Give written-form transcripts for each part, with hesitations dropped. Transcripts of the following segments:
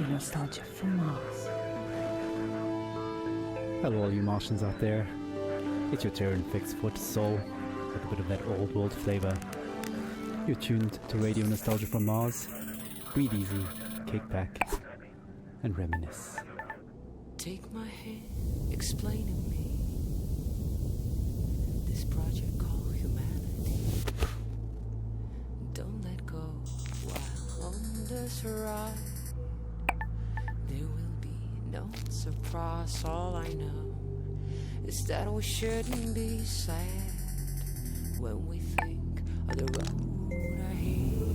Radio Nostalgia from Mars. Hello all you Martians out there. It's your Terran Fixed Foot Soul with a bit of that old world flavour. You're tuned to Radio Nostalgia from Mars. Breathe easy, kick back and reminisce. Take my hand, explain to me this project called humanity. Don't let go while on this ride. There will be no surprise. All I know is that we shouldn't be sad when we think of the road ahead.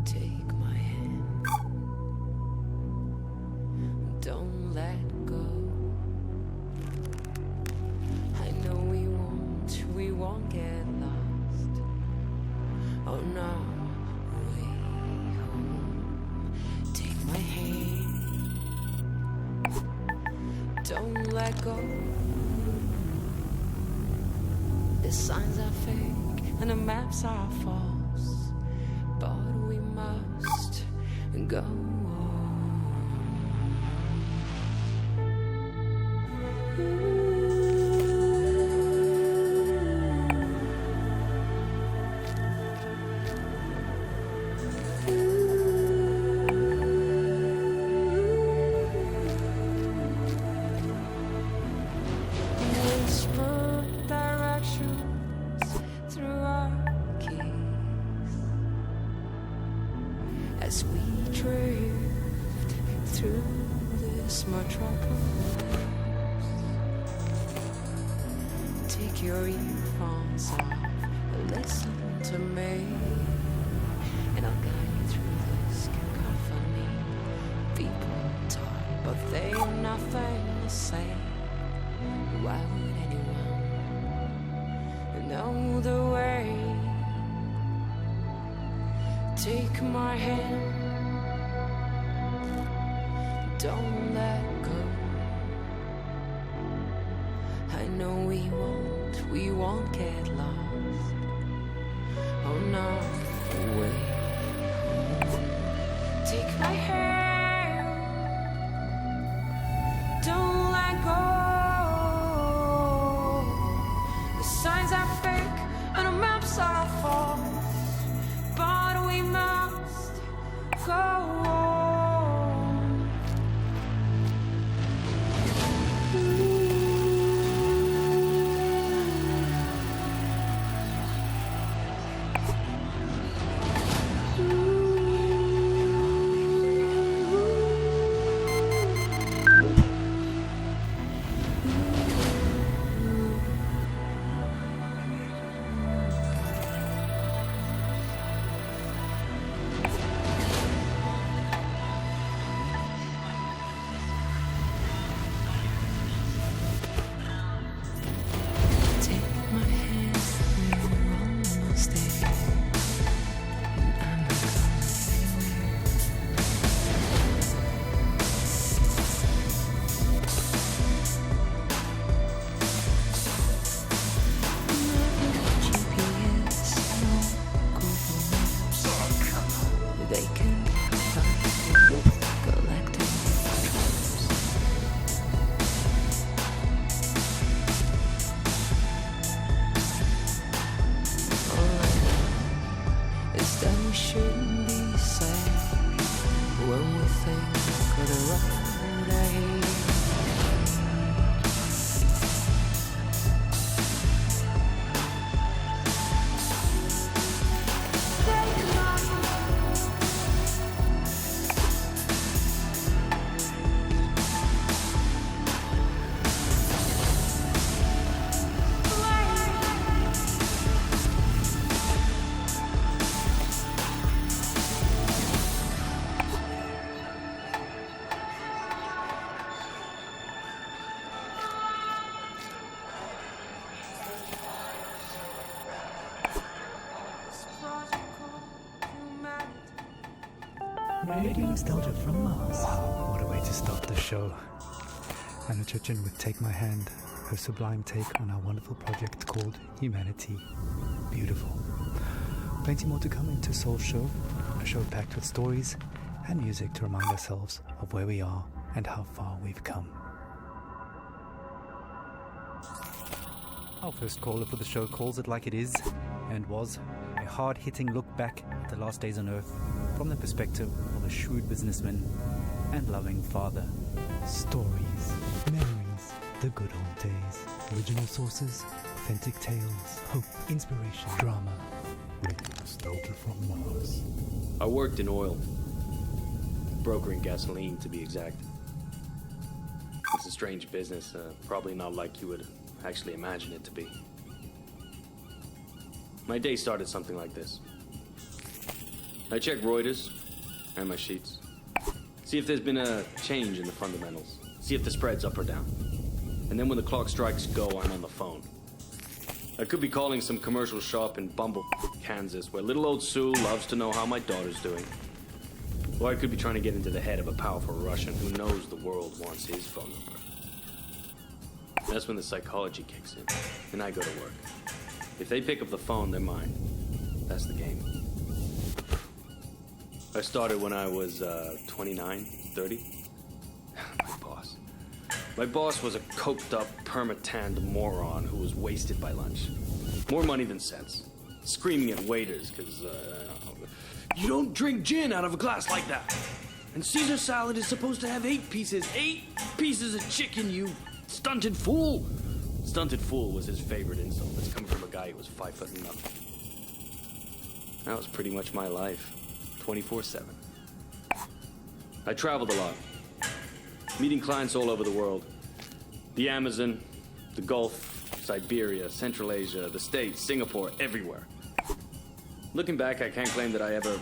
Take my hand, don't let go. I know we won't get lost on our way home. Take my hand, don't let go. The signs are fake and the maps are false, but we must go on. As we drift through this metropolis, take your earphones off and listen to me, and I'll guide you through this cacophony. People talk, but they're nothing the same. Why would anyone know the way? Take my hand, don't let go. I know we won't get lost on our way home. Take my hand, don't let go. The signs are fake and the maps are false, but we must go on. Radio Nostalgia from Mars. Wow, what a way to start the show. Anna Churchin with Take My Hand, her sublime take on our wonderful project called Humanity. Beautiful. Plenty more to come into Soul Show. A show packed with stories and music to remind ourselves of where we are and how far we've come. Our first caller for the show calls it like it is, and was a hard-hitting look back at the last days on Earth from the perspective of a shrewd businessman and loving father. Stories, memories, the good old days, original sources, authentic tales, hope, inspiration, drama. Nostalgia from Mars. I worked in oil, brokering gasoline to be exact. It's a strange business, probably not like you would actually imagine it to be. My day started something like this. I check Reuters and my sheets. See if there's been a change in the fundamentals. See if the spread's up or down. And then when the clock strikes go, I'm on the phone. I could be calling some commercial shop in Bumble, Kansas, where little old Sue loves to know how my daughter's doing. Or I could be trying to get into the head of a powerful Russian who knows the world wants his phone number. That's when the psychology kicks in, and I go to work. If they pick up the phone, they're mine. That's the game. I started when I was 29, 30. My boss was a coked-up, perma-tanned moron who was wasted by lunch. More money than sense. Screaming at waiters because, you don't drink gin out of a glass like that. And Caesar salad is supposed to have 8 pieces. 8 pieces of chicken, you stunted fool. Stunted fool was his favorite insult. It's coming from a guy who was 5 foot nothing. That was pretty much my life. 24/7. I traveled a lot. Meeting clients all over the world. The Amazon, the Gulf, Siberia, Central Asia, the States, Singapore, everywhere. Looking back, I can't claim that I ever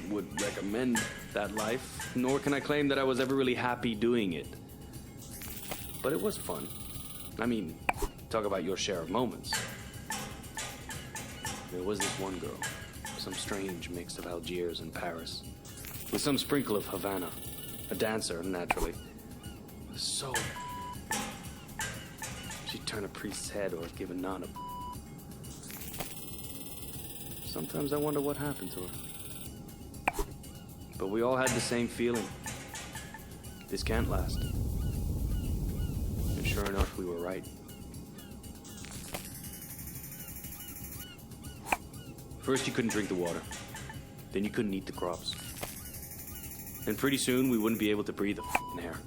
would recommend that life, nor can I claim that I was ever really happy doing it. But it was fun. I mean, talk about your share of moments. There was this one girl, some strange mix of Algiers and Paris, with some sprinkle of Havana, a dancer, naturally. So, she'd turn a priest's head or give a nun a... Sometimes I wonder what happened to her. But we all had the same feeling. This can't last. And sure enough, we were right. First, you couldn't drink the water. Then you couldn't eat the crops. And pretty soon, we wouldn't be able to breathe the f***ing air.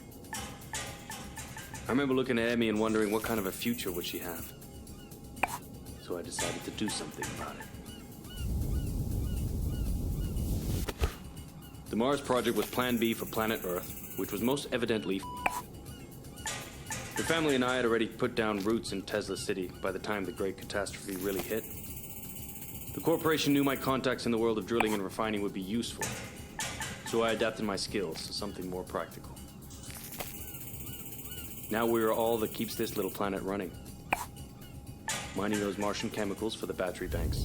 I remember looking at Emmy and wondering what kind of a future would she have. So I decided to do something about it. The Mars project was Plan B for planet Earth, which was most evidently The family and I had already put down roots in Tesla City by the time the great catastrophe really hit. The corporation knew my contacts in the world of drilling and refining would be useful, so I adapted my skills to something more practical. Now we're all that keeps this little planet running. Mining those Martian chemicals for the battery banks,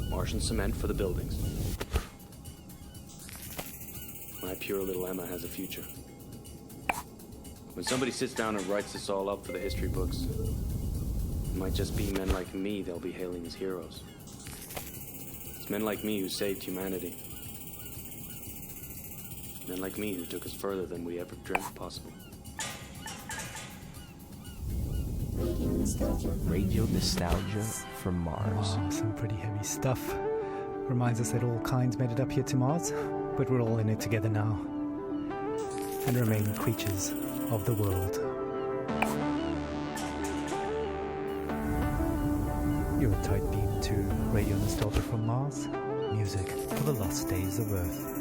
Martian cement for the buildings. My pure little Emma has a future. When somebody sits down and writes this all up for the history books, it might just be men like me they'll be hailing as heroes. It's men like me who saved humanity. Men like me who took us further than we ever dreamt possible. Radio nostalgia from Mars. Wow, some pretty heavy stuff. Reminds us that all kinds made it up here to Mars, but we're all in it together now, and remain creatures of the world. You're tight beam to Radio Nostalgia from Mars, music for the lost days of Earth.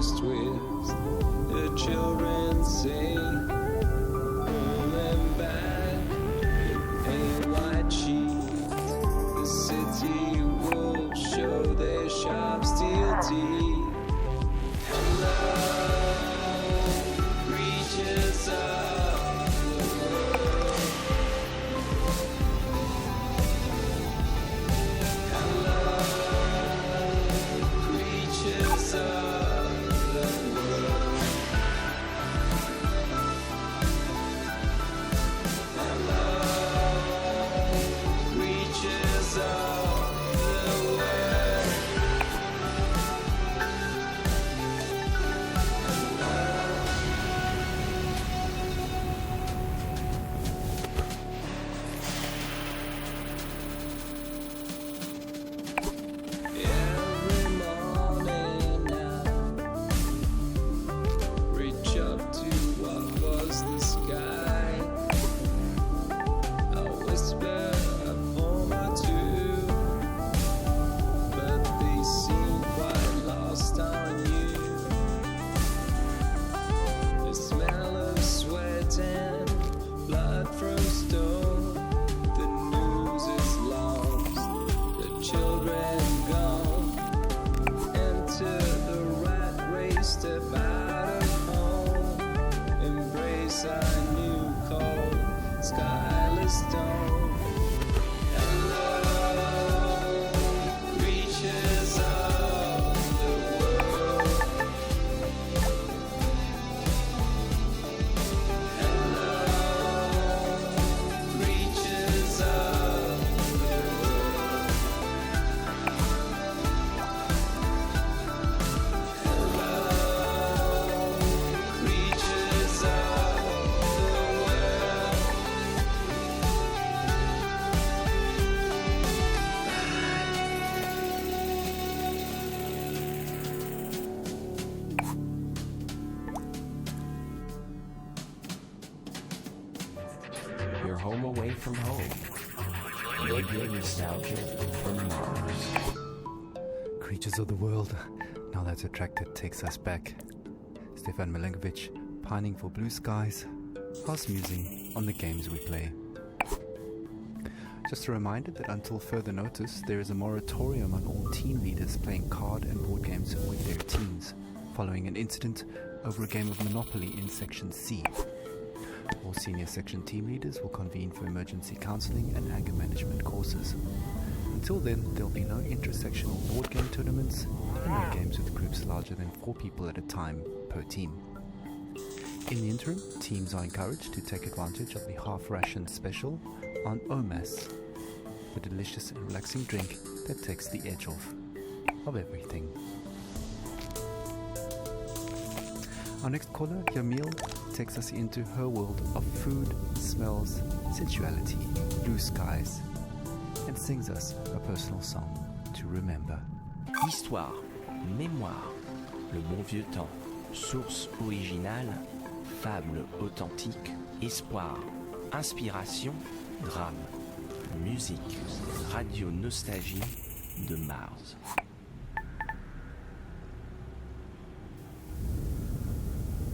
first waves, the children sing, pulling back a white sheet. The city wolves show their sharp steel teeth. Hello, creatures of the world. Hello, creatures of the world. Hello, creatures of the world. Every morning now, reach up to what was the sky. I whisper a poem or two, but they seem quite lost on you. The smell of sweat and blood from stone. The news is lost, the children gone. Enter the rat race, step out of home. Embrace our new cold, skyless dome. Hello, creatures of the world. Hello, creatures of the world. Hello, creatures of the world. You're home away from home. Radio nostalgia from Mars. Creatures of the world, now that Attracted takes us back. Stefan Milenkovic, pining for blue skies, house musing on the games we play. Just a reminder that until further notice, there is a moratorium on all team leaders playing card and board games with their teams, following an incident over a game of Monopoly in Section C. All senior section team leaders will convene for emergency counseling and anger management courses. Until then, there'll be no intersectional board game tournaments and no games with groups larger than 4 people at a time per team. In the interim, teams are encouraged to take advantage of the half ration special on OMAS, a delicious and relaxing drink that takes the edge off of everything. Our next caller, Yamil, takes us into her world of food, smells, sensuality, blue skies, and sings us a personal song to remember. Histoire, mémoire, le bon vieux temps, source originale, fable authentique, espoir, inspiration, drame, musique, radio nostalgie de Mars.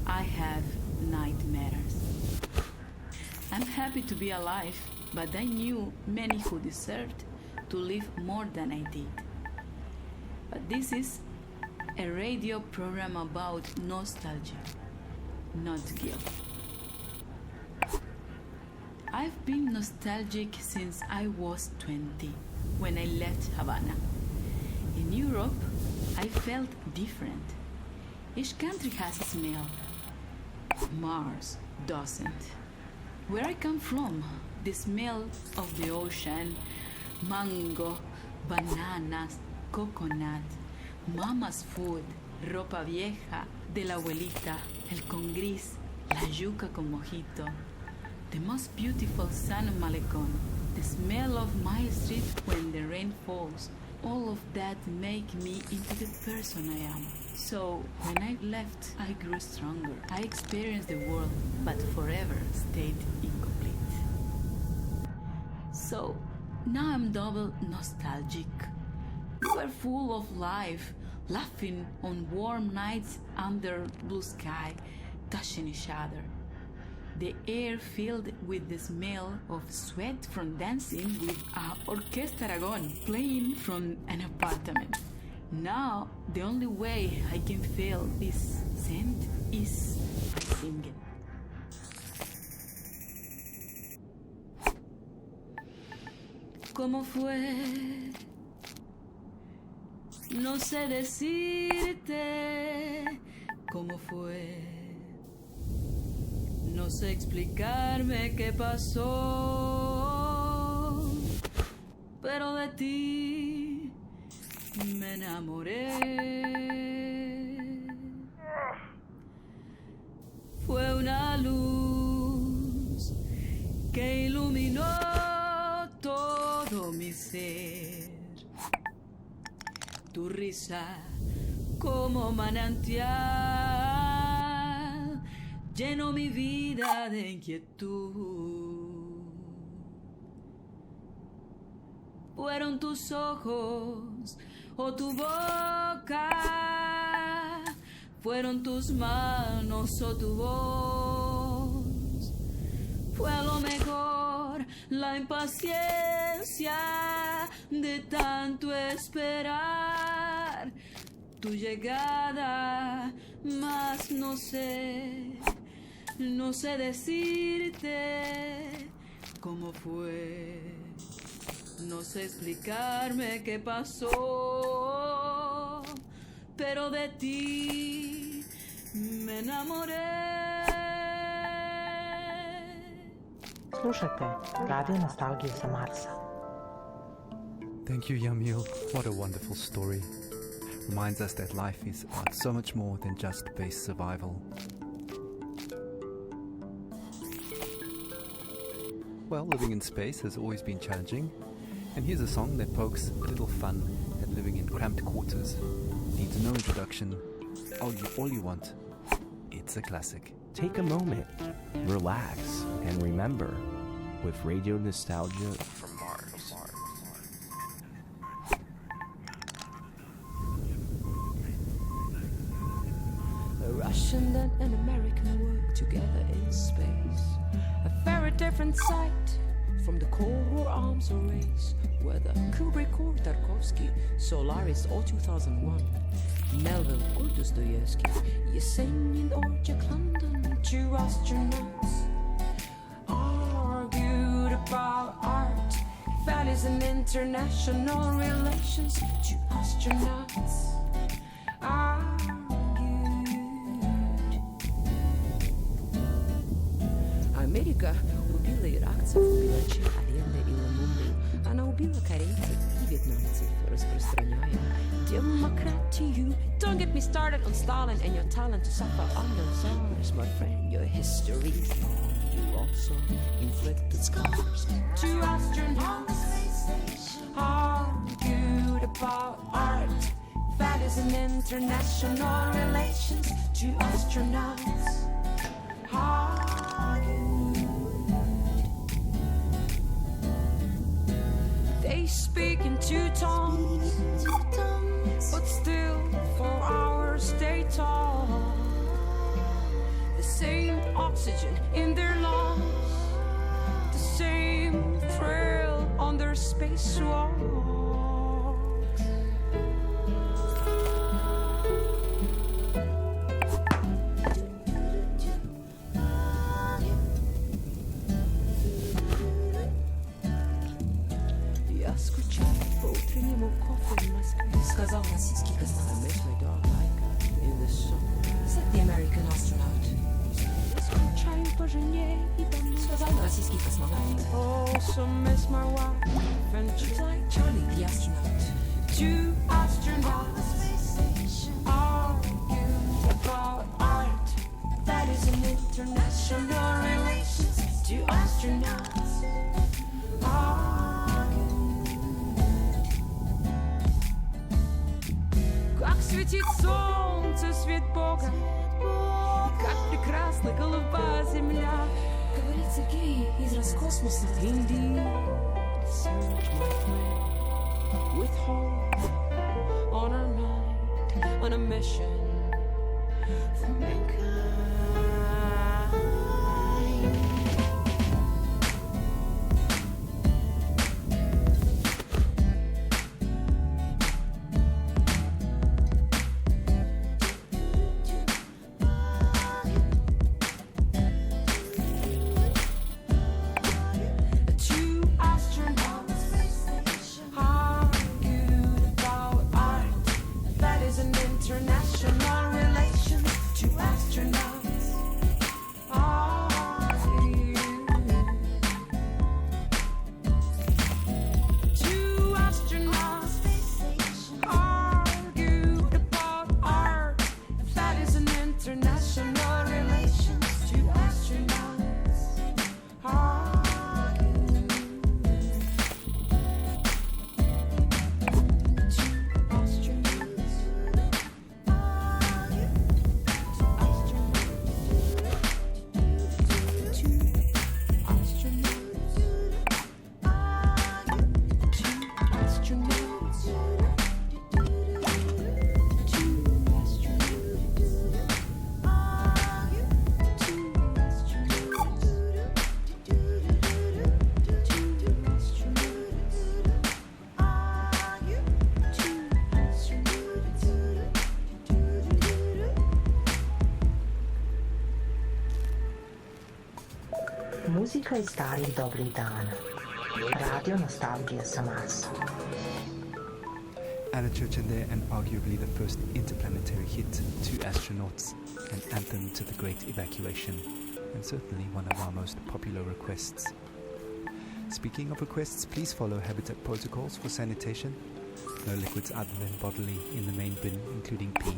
I have nightmares. I'm happy to be alive, but I knew many who deserved to live more than I did. But this is a radio program about nostalgia, not guilt. I've been nostalgic since I was 20, when I left Havana. In Europe, I felt different. Each country has a smell. Mars doesn't. Where I come from, the smell of the ocean, mango, bananas, coconut, mama's food, ropa vieja, de la abuelita, el con gris, la yuca con mojito, the most beautiful sun of Malecon, the smell of my street when the rain falls, all of that make me into the person I am. So when I left, I grew stronger. I experienced the world, but forever stayed incomplete. So now I'm double nostalgic. were full of life, laughing on warm nights under blue sky, touching each other. The air filled with the smell of sweat from dancing with a orchestra Aragon playing from an apartment. Now, the only way I can feel this scent is by singing. ¿Cómo fue? No sé decirte cómo fue. No sé explicarme qué pasó, pero de ti me enamoré. Fue una luz que iluminó todo mi ser. Tu risa como manantial llenó mi vida de inquietud. Fueron tus ojos o tu boca, fueron tus manos o tu voz. Fue a lo mejor la impaciencia de tanto esperar tu llegada, mas no sé decirte cómo fue. No sé explicarme qué pasó, pero de ti me enamoré. Slušajte Radio Nostalgiju sa Marsa. Thank you, Yamil. What a wonderful story. Reminds us that life is about so much more than just base survival. Well, living in space has always been challenging, and here's a song that pokes a little fun at living in cramped quarters. Needs no introduction. All you want. It's a classic. Take a moment, relax, and remember with Radio Nostalgia from Mars. A Russian and an American work together in space. A very different sight from the Cold War arms race. Whether Kubrick or Tarkovsky, Solaris or 2001, Melville or Dostoevsky, Yesenin or Jack London, two astronauts argued about art, values and international relations. Two astronauts argued. Америка убила иракцев, пилачей, аренды и ламумбу. Она убила корейцев и вьетнамцев, распространяя демократию. Don't get me started on Stalin and your talent to suffer under SARS. My friend, your history is long. You also inflicted scars. Two astronauts argued about art, values and international relations. Two astronauts argued. They speak in two tongues, but still 4 hours they talk. The same oxygen in their lungs, the same thrill on their spacewalks. Я скучаю по утреннему кофе в Москве. Сказал российский космонавт. I miss my dog like in the summer. Said the American astronaut. Скучаю по жене и домой. Сказал российский космонавт. Also miss my wife and like Charlie the astronaut. Two astronauts argue about art. That is an international relations. Two astronauts argue. Как светит солнце, свет Бога, и как прекрасна голубая земля. Говорит Сергей из Роскосмоса. Indeed, search my friend with hope on our mind, on a mission for mankind. Two astronauts argued about art. That is an international relation. Two astronauts argued. Two astronauts argued about art. That is an international relation. Two astronauts argued. Two astronauts argued. Two astronauts argued. Two astronauts Muzika iz starih dobrih dana. Radio nostalgija sa Marsa. Anna Churchill and arguably the first interplanetary hit, Two Astronauts, an anthem to the Great Evacuation, and certainly one of our most popular requests. Speaking of requests, please follow Habitat protocols for sanitation. No liquids other than bodily in the main bin, including pee.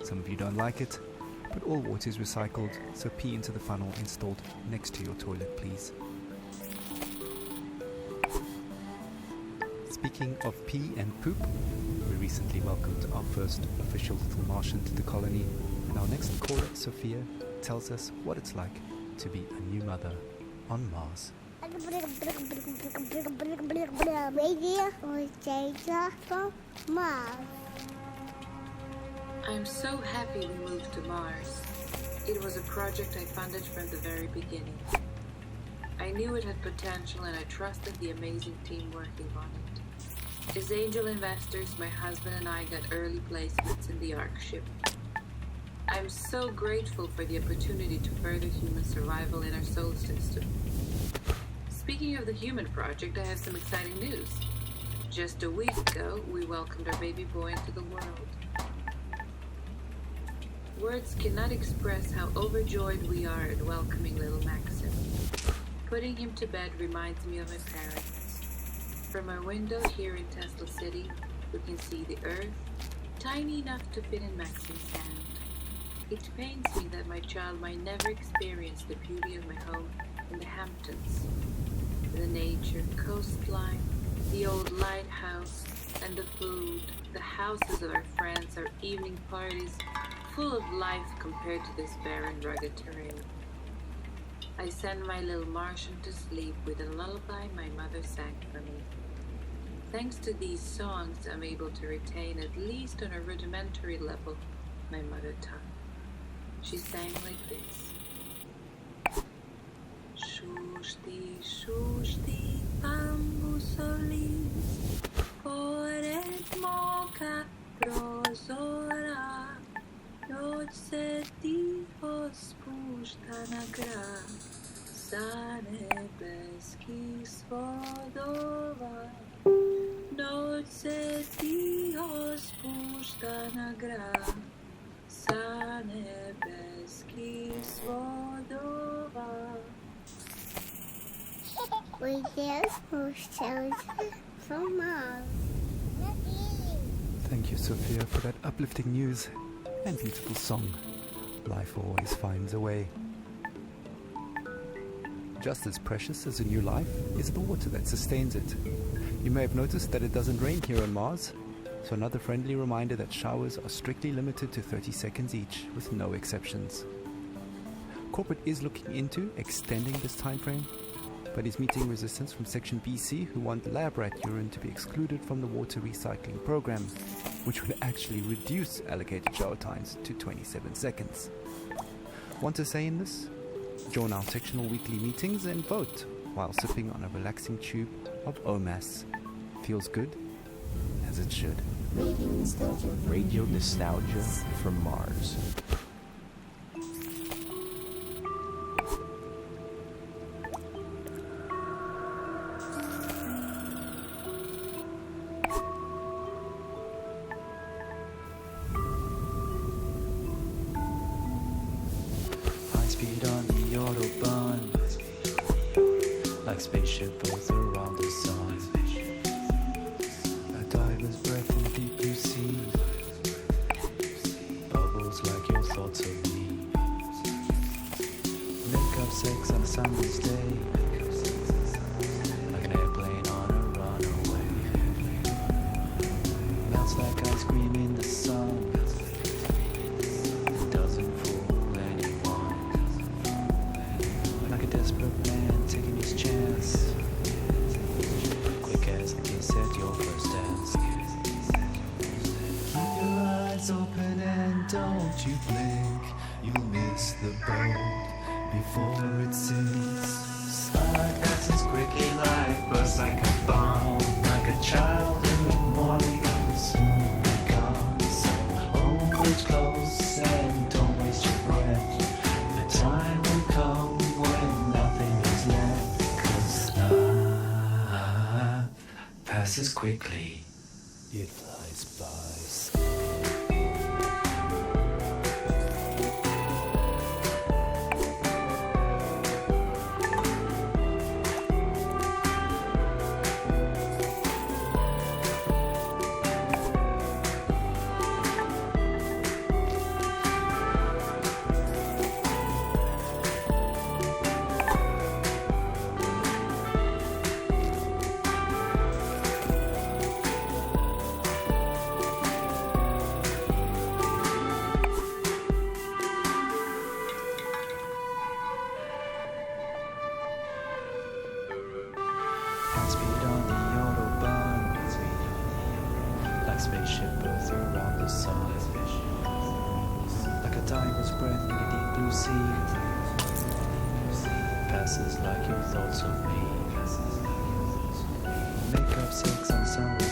Some of you don't like it, but all water is recycled, so pee into the funnel installed next to your toilet, please. Speaking of pee and poop, we recently welcomed our first official little Martian to the colony, and our next caller, Sophia, tells us what it's like to be a new mother on Mars. I'm so happy we moved to Mars. It was a project I funded from the very beginning. I knew it had potential and I trusted the amazing team working on it. As angel investors, my husband and I got early placements in the ARC ship. I'm so grateful for the opportunity to further human survival in our solar system. Speaking of the human project, I have some exciting news. Just a week ago, we welcomed our baby boy into the world. Words cannot express how overjoyed we are at welcoming little Maxim. Putting him to bed reminds me of my parents. From our window here in Tesla City, we can see the Earth, tiny enough to fit in Maxim's hand. It pains me that my child might never experience the beauty of my home in the Hamptons. The nature, coastline, the old lighthouse, and the food, the houses of our friends, our evening parties, full of life compared to this barren, rugged terrain. I send my little Martian to sleep with a lullaby my mother sang for me. Thanks to these songs, I'm able to retain, at least on a rudimentary level, my mother tongue. She sang like this. Shushti, shushti, bambusolis, poret moka prozora, noc ticho spušta na grad, sa nebeských svodova. Noc ticho spušta na grad, sa nebeských svodova. We just ourselves from Mars. Thank you, Sophia, for that uplifting news and beautiful song. Life always finds a way. Just as precious as a new life is the water that sustains it. You may have noticed that it doesn't rain here on Mars, so another friendly reminder that showers are strictly limited to 30 seconds each, with no exceptions. Corporate is looking into extending this time frame, but he's meeting resistance from Section BC, who want lab rat urine to be excluded from the water recycling program, which would actually reduce allocated shower times to 27 seconds. Want to say in this? Join our sectional weekly meetings and vote while sipping on a relaxing tube of OMAS. Feels good, as it should. Radio nostalgia from Mars. High speed on the Autobahn, like spaceship boats around the sun. A diver's breath in deep blue sea, bubbles like your thoughts of me. Make up sex on a summer's day, like an airplane on a runaway. Melts like ice cream in the sun, doesn't fool anyone. Like a desperate man taking his chance, quick as a kiss at your first dance. Keep your eyes open and don't you blink, you'll miss the boat before it sinks. Slide passes quickly like bursts like a bomb, like a child in the morning, soon be gone. So hold it close and don't waste your breath. The time will come when nothing is left, 'cause time passes quickly. It flies by. High speed on the Autobahn, like spaceship birth around the sun. Like a diver's breath in a deep blue sea, passes like your thoughts of me. Make up sex on summer